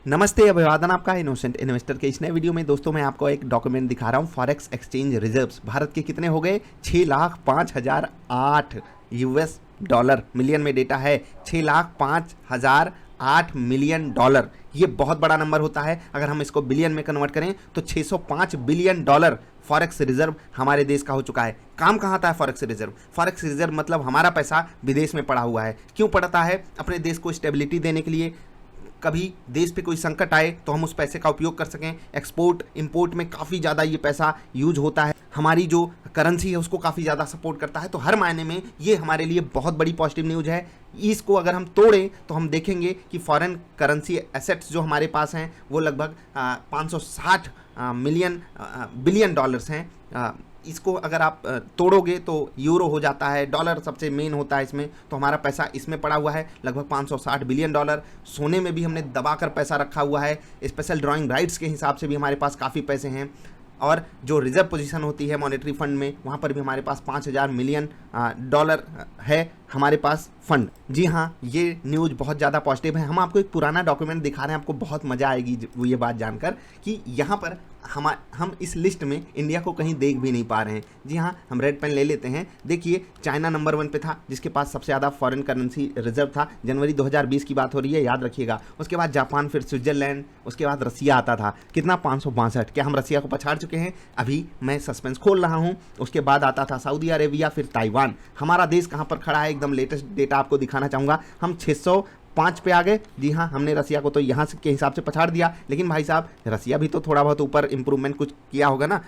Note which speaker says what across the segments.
Speaker 1: नमस्ते, अभिवादन आपका इनोसेंट इन्वेस्टर के इस नए वीडियो में। दोस्तों मैं आपको एक डॉक्यूमेंट दिखा रहा हूँ। फॉरेक्स एक्सचेंज रिजर्व्स भारत के कितने हो गए? 6,05,008 यूएस डॉलर। मिलियन में डेटा है 6,05,008 मिलियन डॉलर। ये बहुत बड़ा नंबर होता है। अगर हम इसको बिलियन में कन्वर्ट करें तो 605 बिलियन डॉलर फॉरेक्स रिजर्व हमारे देश का हो चुका है। काम कहाँ आता है फॉरेक्स रिजर्व? फॉरेक्स रिजर्व मतलब हमारा पैसा विदेश में पड़ा हुआ है। क्यों पड़ता है? अपने देश को स्टेबिलिटी देने के लिए। कभी देश पे कोई संकट आए तो हम उस पैसे का उपयोग कर सकें। एक्सपोर्ट इंपोर्ट में काफ़ी ज़्यादा ये पैसा यूज होता है। हमारी जो करेंसी है उसको काफ़ी ज़्यादा सपोर्ट करता है। तो हर मायने में ये हमारे लिए बहुत बड़ी पॉजिटिव न्यूज़ है। इसको अगर हम तोड़ें तो हम देखेंगे कि फॉरेन करेंसी एसेट्स जो हमारे पास हैं वो लगभग 560 बिलियन डॉलर्स हैं। इसको अगर आप तोड़ोगे तो यूरो हो जाता है, डॉलर सबसे मेन होता है इसमें। तो हमारा पैसा इसमें पड़ा हुआ है लगभग 560 बिलियन डॉलर। सोने में भी हमने दबाकर पैसा रखा हुआ है। स्पेशल ड्राइंग राइट्स के हिसाब से भी हमारे पास काफ़ी पैसे हैं। और जो रिजर्व पोजीशन होती है मॉनेटरी फंड में, वहाँ पर भी हमारे पास 5,000 मिलियन डॉलर है हमारे पास फंड। जी हाँ, ये न्यूज़ बहुत ज़्यादा पॉजिटिव है। हम आपको एक पुराना डॉक्यूमेंट दिखा रहे हैं। आपको बहुत मज़ा आएगी वो ये बात जानकर कि यहाँ पर हम इस लिस्ट में इंडिया को कहीं देख भी नहीं पा रहे हैं। जी हाँ, हम रेड पेन ले लेते हैं। देखिए, चाइना नंबर 1 पे था जिसके पास सबसे ज़्यादा फॉरेन करेंसी रिजर्व था। जनवरी 2020 की बात हो रही है, याद रखिएगा। उसके बाद जापान, फिर स्विट्जरलैंड, उसके बाद रसिया आता था। कितना? 562। क्या हम रसिया को पछाड़ चुके हैं? अभी मैं सस्पेंस खोल रहा हूँ। उसके बाद आता था सऊदी अरेबिया, फिर ताइवान। हमारा देश कहाँ पर खड़ा है? एकदम लेटेस्ट डेटा आपको दिखाना चाहूँगा। हम 605 पे आ गए। जी हाँ, हमने रसिया को तो यहाँ के हिसाब से पछाड़ दिया। लेकिन भाई साहब, रसिया भी तो थोड़ा बहुत ऊपर इंप्रूवमेंट कुछ किया होगा ना?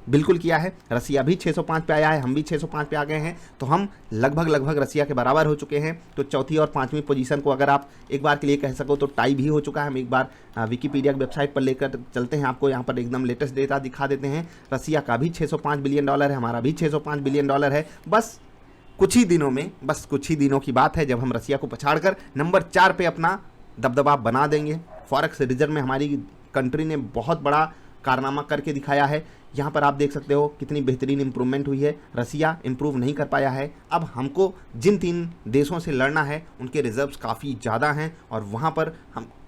Speaker 1: बिल्कुल किया है। रसिया भी 605 पे आया है, हम भी 605 पे आ गए हैं। तो हम लगभग रसिया के बराबर हो चुके हैं। तो चौथी और पांचवी पोजीशन को अगर आप एक बार के लिए कह सको तो टाई भी हो चुका है। हम एक बार विकिपीडिया की वेबसाइट पर लेकर चलते हैं, आपको यहाँ पर एकदम लेटेस्ट डेटा दिखा देते हैं। रसिया का भी 605 बिलियन डॉलर है, हमारा भी 605 बिलियन डॉलर है। बस कुछ ही दिनों की बात है जब हम रसिया को पछाड़कर नंबर 4 पे अपना दबदबा बना देंगे। फॉरेक्स रिजर्व में हमारी कंट्री ने बहुत बड़ा कारनामा करके दिखाया है। यहाँ पर आप देख सकते हो कितनी बेहतरीन इंप्रूवमेंट हुई है। रसिया इंप्रूव नहीं कर पाया है। अब हमको जिन 3 देशों से लड़ना है उनके रिजर्व्स काफ़ी ज़्यादा हैं और वहाँ पर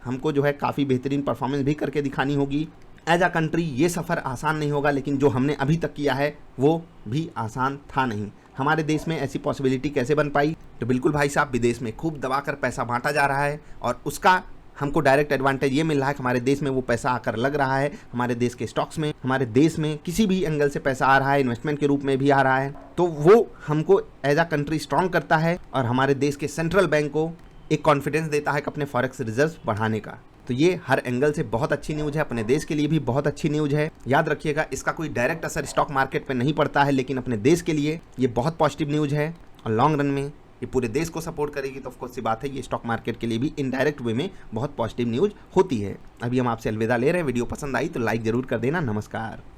Speaker 1: हमको जो है काफ़ी बेहतरीन परफॉर्मेंस भी करके दिखानी होगी। एज अ कंट्री ये सफ़र आसान नहीं होगा, लेकिन जो हमने अभी तक किया है वो भी आसान था नहीं। हमारे देश में ऐसी पॉसिबिलिटी कैसे बन पाई? तो बिल्कुल भाई साहब, विदेश में खूब दबाकर पैसा बांटा जा रहा है और उसका हमको डायरेक्ट एडवांटेज ये मिल रहा है कि हमारे देश में वो पैसा आकर लग रहा है। हमारे देश के स्टॉक्स में, हमारे देश में किसी भी एंगल से पैसा आ रहा है, इन्वेस्टमेंट के रूप में भी आ रहा है। तो वो हमको एज अ कंट्री स्ट्रांग करता है और हमारे देश के सेंट्रल बैंक को एक कॉन्फिडेंस देता है कि अपने फॉरेक्स रिजर्व बढ़ाने का। तो ये हर एंगल से बहुत अच्छी न्यूज़ है। अपने देश के लिए भी बहुत अच्छी न्यूज़ है। याद रखिएगा, इसका कोई डायरेक्ट असर स्टॉक मार्केट पे नहीं पड़ता है, लेकिन अपने देश के लिए ये बहुत पॉजिटिव न्यूज़ है और लॉन्ग रन में ये पूरे देश को सपोर्ट करेगी। तो ऑफकोर्स सी बात है, ये स्टॉक मार्केट के लिए भी इनडायरेक्ट वे में बहुत पॉजिटिव न्यूज़ होती है। अभी हम आपसे अलविदा ले रहे हैं। वीडियो पसंद आई तो लाइक ज़रूर कर देना। नमस्कार।